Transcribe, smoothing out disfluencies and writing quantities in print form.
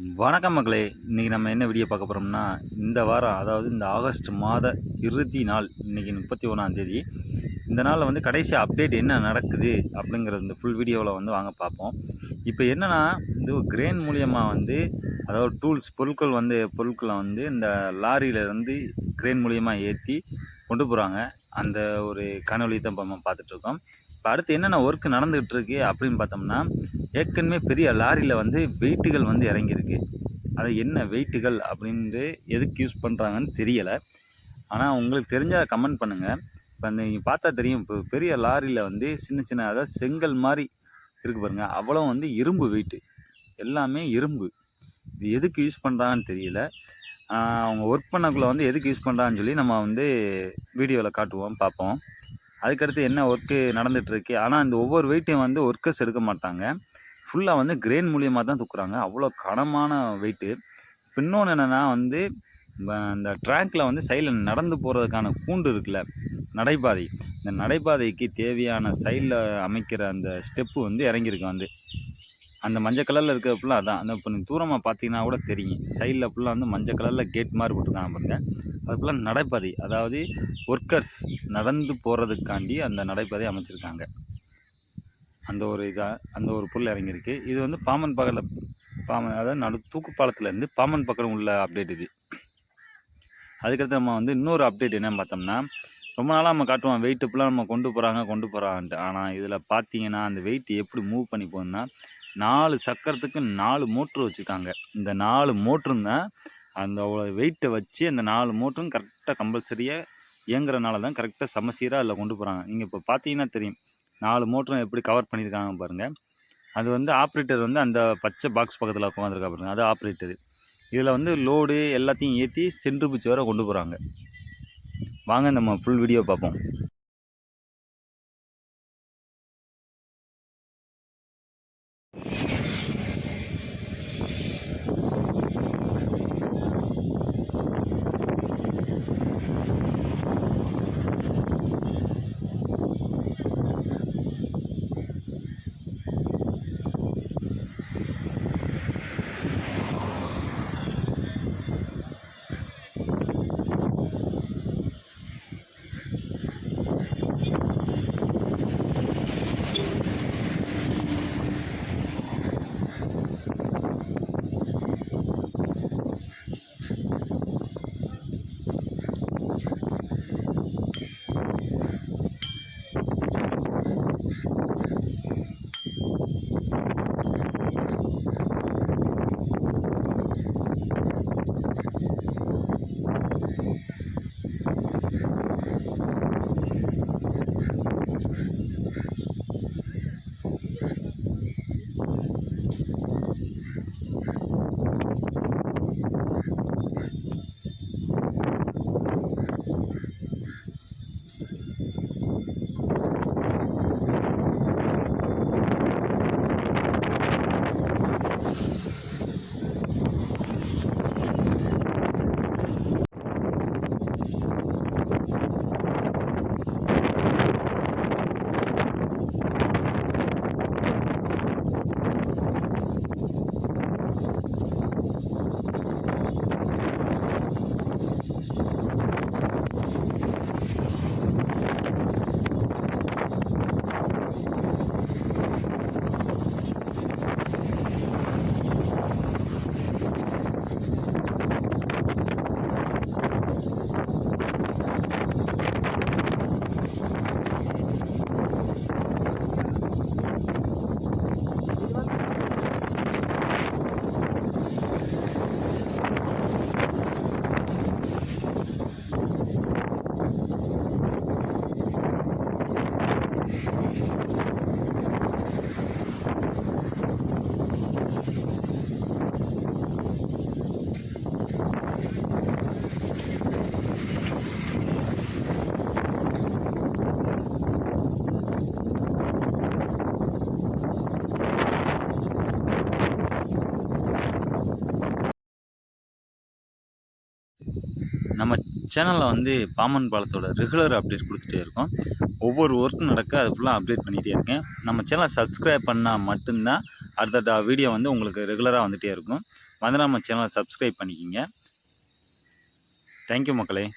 வணக்கம் மக்களே. இன்றைக்கி நம்ம என்ன வீடியோ பார்க்க போகிறோம்னா, இந்த வாரம் அதாவது இந்த ஆகஸ்ட் மாத இறுதி நாள் இன்றைக்கி 31ஆம் தேதி. இந்த நாளில் வந்து கடைசி அப்டேட் என்ன நடக்குது அப்படிங்கிறது இந்த ஃபுல் வீடியோவில் வந்து வாங்க பார்ப்போம். இப்போ என்னென்னா, இது கிரேன் மூலியமாக வந்து அதாவது பொருட்களை வந்து இந்த லாரியிலேருந்து கிரேன் மூலியமாக ஏற்றி கொண்டு போகிறாங்க. அந்த ஒரு காணொளி தான் இப்போ நம்ம பார்த்துட்ருக்கோம். இப்போ அடுத்து என்னென்ன ஒர்க் நடந்துகிட்டு இருக்கு அப்படின்னு பார்த்தோம்னா, ஏற்கனவே பெரிய லாரியில் வந்து வெயிட்டுகள் வந்து இறங்கியிருக்கு. அது என்ன வெயிட்டுகள் அப்படின்ட்டு எதுக்கு யூஸ் பண்ணுறாங்கன்னு தெரியலை. ஆனால் உங்களுக்கு தெரிஞ்சால் கமெண்ட் பண்ணுங்கள். இப்போ நீங்கள் பார்த்தா தெரியும், இப்போ பெரிய லாரியில் வந்து சின்ன சின்ன அதாவது செங்கல் மாதிரி இருக்குது பாருங்கள், அவ்வளோ வந்து இரும்பு வெயிட்டு, எல்லாமே இரும்பு. இது எதுக்கு யூஸ் பண்ணுறாங்கன்னு தெரியல. அவங்க ஒர்க் பண்ணக்குள்ளே வந்து எதுக்கு யூஸ் பண்ணுறாங்கன்னு சொல்லி நம்ம வந்து வீடியோவில் காட்டுவோம், பார்ப்போம். அதுக்கடுத்து என்ன ஒர்க்கு நடந்துகிட்ருக்கு. ஆனால் இந்த ஒவ்வொரு வெயிட்டையும் வந்து ஒர்க்கர்ஸ் எடுக்க மாட்டாங்க, ஃபுல்லாக வந்து கிரேன் மூலியமாக தான் தூக்குறாங்க. அவ்வளோ கனமான வெயிட்டு. இன்னொன்று என்னென்னா வந்து இந்த ட்ராக்கில் வந்து சைடில் நடந்து போகிறதுக்கான கூண்டு இருக்குல்ல, நடைபாதை. இந்த நடைபாதைக்கு தேவையான சைடில் அமைக்கிற அந்த ஸ்டெப்பு வந்து இறங்கியிருக்கு. வந்து அந்த மஞ்சள் கலரில் இருக்கிற ஃபுல்லாக அதான். அந்த இப்போ நீங்கள் தூரமாக பார்த்தீங்கன்னா கூட தெரியும், சைடில் ஃபுல்லாக வந்து மஞ்சள் கலரில் கேட் மாதிரி போட்டிருக்காங்க பாருங்க. அது ஃபுல்லாக நடைபாதை, அதாவது ஒர்க்கர்ஸ் நடந்து போகிறதுக்காண்டி அந்த நடைபாதை அமைச்சிருக்காங்க. அந்த ஒரு பொருள் இறங்கியிருக்கு. இது வந்து பாமன் அதாவது தூக்குப்பாலத்துலேருந்து பாமன் பக்கம் உள்ள அப்டேட் இது. அதுக்கடுத்து நம்ம வந்து இன்னொரு அப்டேட் என்னன்னு பார்த்தோம்னா, ரொம்ப நாளாக நம்ம காட்டுவோம் வெயிட்டு ஃபுல்லாக நம்ம கொண்டு போகிறாங்கன்ட்டு. ஆனால் இதில் பார்த்தீங்கன்னா அந்த வெயிட் எப்படி மூவ் பண்ணி போகுதுன்னா, 4 சக்கரத்துக்கு 4 மோட்ரு வச்சுருக்காங்க. இந்த 4 மோட்ரும் தான் அந்த வெயிட்டை வச்சு அந்த 4 மோட்டரும் கரெக்டாக கம்பல்சரியாக இயங்குறனால தான் கரெக்டாக சமசீராக அதில் கொண்டு போகிறாங்க. நீங்கள் இப்போ பார்த்தீங்கன்னா தெரியும், 4 மோட்டரும் எப்படி கவர் பண்ணியிருக்காங்க பாருங்கள். அது வந்து ஆப்ரேட்டர் வந்து அந்த பச்சை பாக்ஸ் பக்கத்தில் உட்காந்துருக்கா பாருங்க, அது ஆப்ரேட்டரு. இதில் வந்து லோடு எல்லாத்தையும் ஏற்றி சென்ட்ரிபிச்சு வர கொண்டு போகிறாங்க. வாங்க நம்ம ஃபுல் வீடியோ பார்ப்போம். நம்ம சேனலில் வந்து பாமன் பாலத்தோட ரெகுலர் அப்டேட் கொடுத்துட்டே இருக்கோம். ஒவ்வொரு ஒர்க் நடக்க அது ஃபுல்லாக அப்டேட் பண்ணிகிட்டே இருக்கேன். நம்ம சேனலை சப்ஸ்கிரைப் பண்ணால் மட்டும்தான் அடுத்த வீடியோ வந்து உங்களுக்கு ரெகுலராக வந்துகிட்டே இருக்கும். வந்து நம்ம சேனலை சப்ஸ்கிரைப் பண்ணிக்கிங்க. தேங்க்யூ மக்களே.